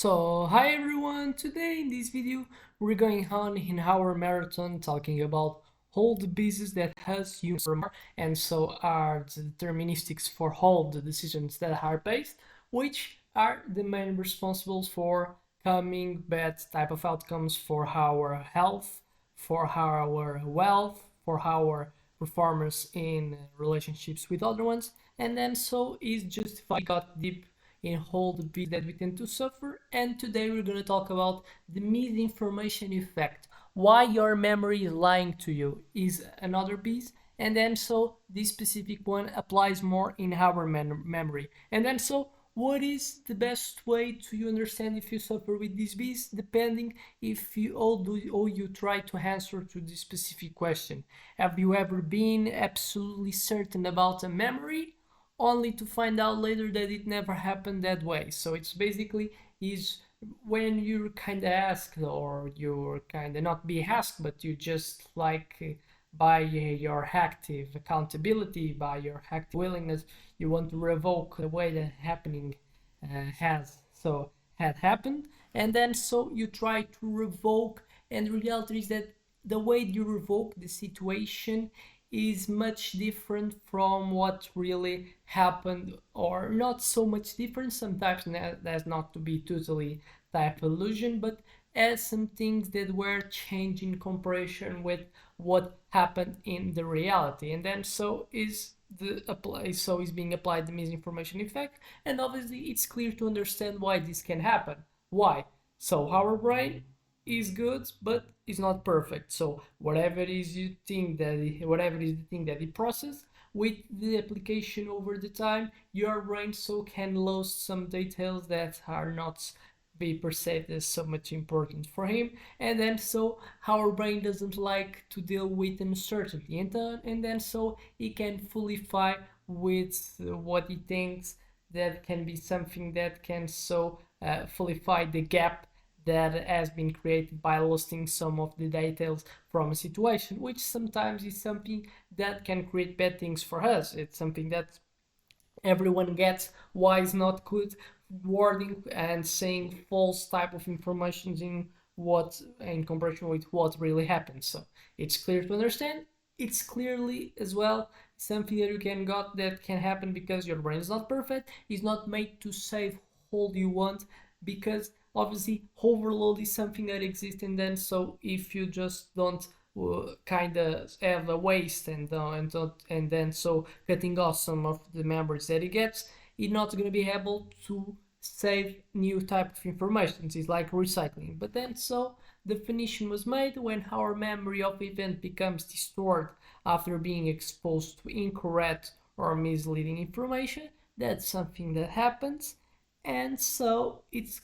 Hi everyone, today in this video we're going on in our marathon talking about all the pieces that has humans and so are the deterministics for all the decisions that are based, which are the main responsibles for coming bad type of outcomes for our health, for our wealth, for our performance in relationships with other ones, and then so is justified got deep in all the bits that we tend to suffer. And today we're going to talk about the misinformation effect. Why your memory is lying to you is another piece. And then so this specific one applies more in our memory. And then so what is the best way to understand if you suffer with this beast, depending if you or you try to answer to this specific question. Have you ever been absolutely certain about a memory only to find out later that it never happened that way? So it's basically is when you're kind of asked, or you're kind of not be asked, but you just like by your active accountability, by your active willingness, you want to revoke the way that happening had happened, and then so you try to revoke, and the reality is that the way you revoke the situation is much different from what really happened, or not so much different. Sometimes that's not to be totally type illusion, but as some things that were changed in comparison with what happened in the reality. And then so is being applied the misinformation effect, and obviously it's clear to understand why this can happen. Why? So our brain is good, but is not perfect. So whatever is you think that whatever is the thing that it process with the application over the time, your brain so can lose some details that are not be perceived as so much important for him, and then so our brain doesn't like to deal with uncertainty, and then so he can fullify with what he thinks that can be something that can so fullify the gap that has been created by listing some of the details from a situation, which sometimes is something that can create bad things for us. It's something that everyone gets why is not good wording and saying false type of information in comparison with what really happens. So it's clear to understand. It's clearly as well something that you can got that can happen because your brain is not perfect. It's not made to save all you want, because obviously overload is something that exists, and then so if you just don't kind of have a waste and then so cutting off some of the memories that it gets, it's not going to be able to save new type of information. It's like recycling. But then so definition was made when our memory of event becomes distorted after being exposed to incorrect or misleading information. That's something that happens, and so it's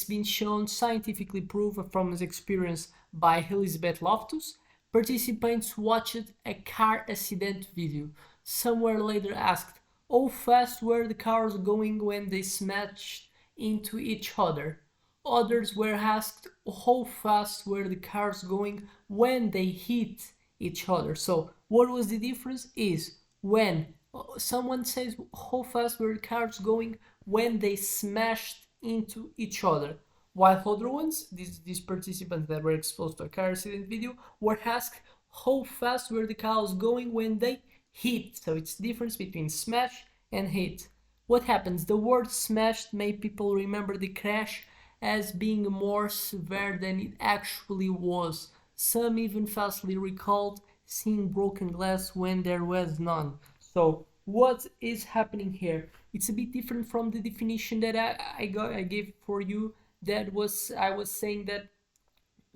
been shown, scientifically proven from his experience by Elizabeth Loftus. Participants watched a car accident video. Somewhere later asked how fast were the cars going when they smashed into each other. Others were asked how fast were the cars going when they hit each other. So what was the difference is when someone says how fast were the cars going when they smashed into each other, while other ones, these participants that were exposed to a car accident video, were asked how fast were the cars going when they hit. So it's the difference between smash and hit. What happens? The word smashed made people remember the crash as being more severe than it actually was. Some even falsely recalled seeing broken glass when there was none. So what is happening here? It's a bit different from the definition that I gave for you. That was, I was saying that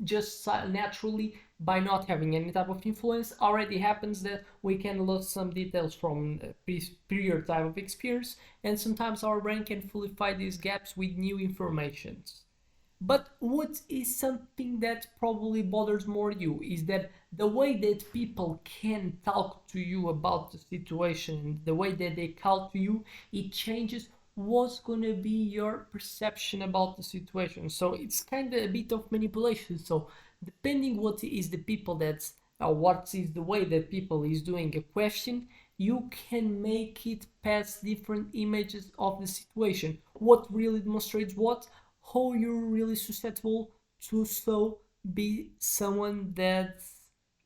just naturally, by not having any type of influence, already happens that we can lose some details from prior type of experience, and sometimes our brain can fulfil these gaps with new informations. But what is something that probably bothers more you is that the way that people can talk to you about the situation, the way that they talk to you, it changes what's gonna be your perception about the situation. So it's kind of a bit of manipulation. So depending what is the people that's what is the way that people is doing a question, you can make it pass different images of the situation. What really demonstrates what? how you're really susceptible to so be someone that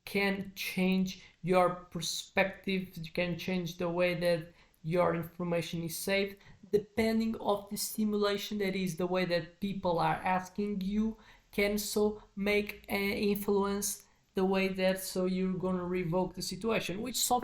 can change your perspective, you can change the way that your information is saved depending of the stimulation, that is the way that people are asking you, can so make an influence the way that so you're gonna revoke the situation, which so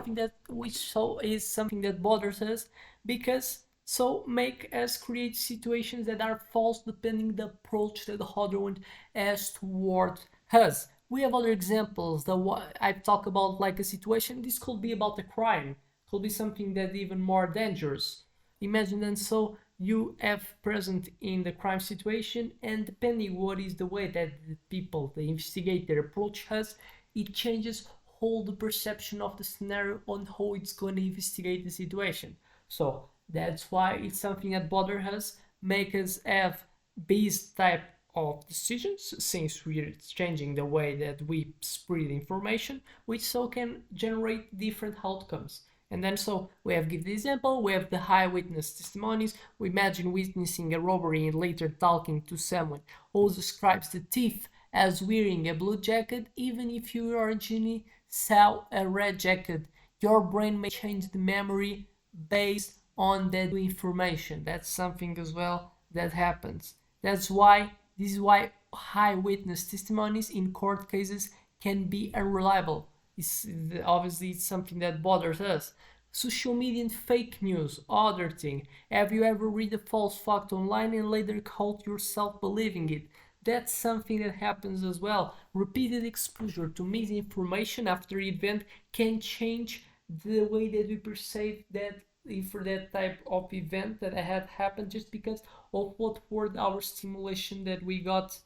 is something that bothers us, because so make us create situations that are false depending the approach that the other one has toward us. We have other examples that I talk about, like a situation. This could be about a crime, could be something that even more dangerous. Imagine then so you have present in the crime situation, and depending what is the way that the people, the investigator approach us, it changes whole the perception of the scenario on how it's going to investigate the situation. So that's why it's something that bothers us, make us have these type of decisions, since we're changing the way that we spread information, which so can generate different outcomes. And then so we have give the example, we have the high witness testimonies. We imagine witnessing a robbery and later talking to someone who describes the thief as wearing a blue jacket. Even if you originally saw a red jacket, your brain may change the memory based on that new information. That's something as well that happens. That's why this is why high witness testimonies in court cases can be unreliable. It's, obviously it's something that bothers us. Social media and fake news, other thing. Have you ever read a false fact online and later caught yourself believing it? That's something that happens as well. Repeated exposure to misinformation after event can change the way that we perceive that for that type of event that had happened, just because of what were our stimulation that we got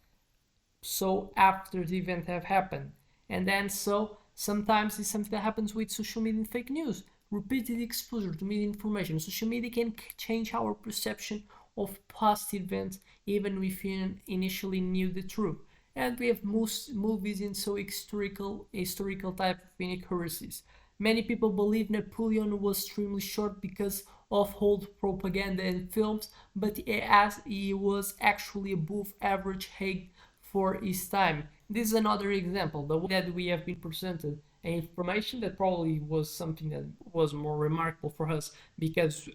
so after the event have happened. And then so sometimes it's something that happens with social media and fake news. Repeated exposure to misinformation. Social media can change our perception of past events even if we initially knew the truth. And we have most movies in so historical type of inaccuracies. Many people believe Napoleon was extremely short because of old propaganda and films, but as he was actually above average height for his time. This is another example, the way that we have been presented information that probably was something that was more remarkable for us, because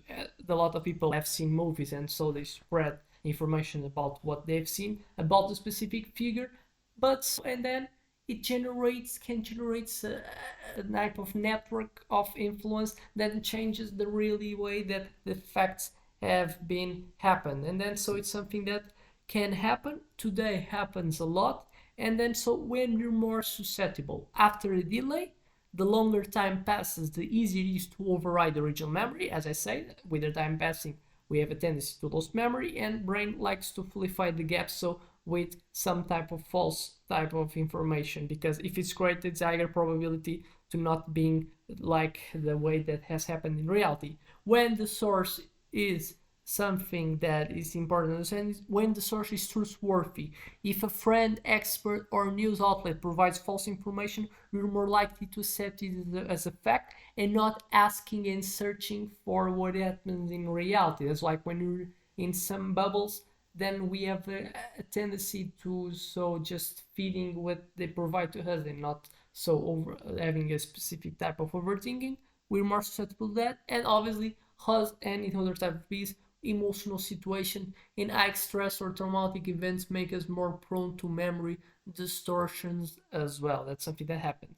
a lot of people have seen movies and so they spread information about what they've seen about the specific figure, but and then it can generate a type of network of influence that changes the really way that the facts have been happened. And then so it's something that can happen today, happens a lot. And then so when you're more susceptible after a delay, the longer time passes, the easier it is to override the original memory. As I said, with the time passing, we have a tendency to lose memory, and brain likes to fill the gaps so with some type of false type of information, because if it's created, it's higher probability to not being like the way that has happened in reality. When the source is something that is important to understand, when the source is trustworthy. If a friend, expert, or news outlet provides false information, you're more likely to accept it as a fact and not asking and searching for what happens in reality. That's like when you're in some bubbles, then we have a tendency to so just feeding what they provide to us and not so over having a specific type of overthinking. We're more susceptible to that, and obviously has any other type of piece, emotional situation in high stress or traumatic events make us more prone to memory distortions as well. That's something that happens.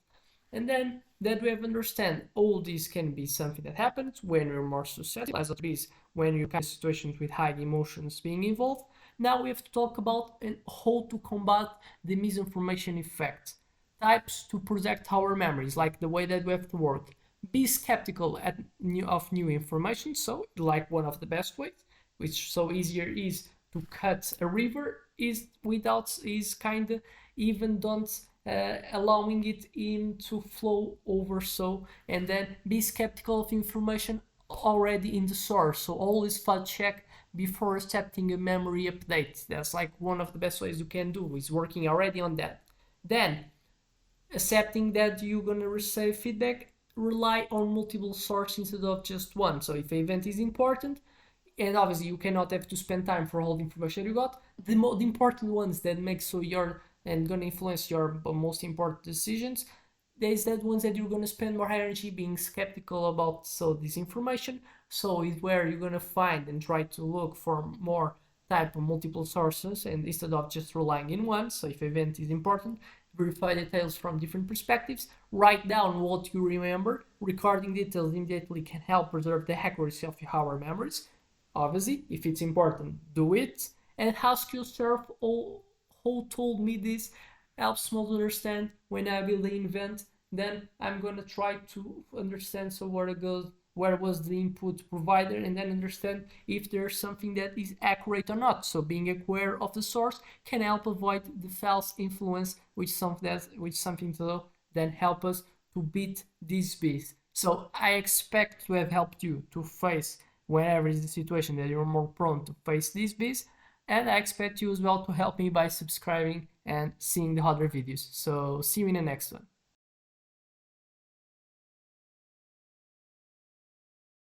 And then that we have understand all these can be something that happens when we're more susceptible, as it is when you have situations with high emotions being involved. Now we have to talk about how to combat the misinformation effect. Types to protect our memories, like the way that we have to work. Be skeptical of new information, so like one of the best ways, which so easier is to cut a river is without is kind of even don't allowing it in to flow over, so and then be skeptical of information already in the source, so always fact check before accepting a memory update. That's like one of the best ways you can do, is working already on that. Then accepting that you're gonna receive feedback, rely on multiple sources instead of just one. So if an event is important, and obviously you cannot have to spend time for all the information you got. The important ones that make so your and gonna influence your most important decisions, there's that ones that you're gonna spend more energy being skeptical about. So this information, so is where you're gonna find and try to look for more type of multiple sources, and instead of just relying in one. So if event is important, verify details from different perspectives, write down what you remember. Recording details immediately can help preserve the accuracy of our memories. Obviously, if it's important, do it. And ask yourself, oh, who told me this? Helps me to understand when I build the event. Then I'm gonna try to understand so where it goes, where was the input provider, and then understand if there's something that is accurate or not. So being aware of the source can help avoid the false influence, which something to then help us to beat these bees. So I expect to have helped you to face whenever is the situation that you're more prone to face these bees. And I expect you as well to help me by subscribing and seeing the other videos. So see you in the next one.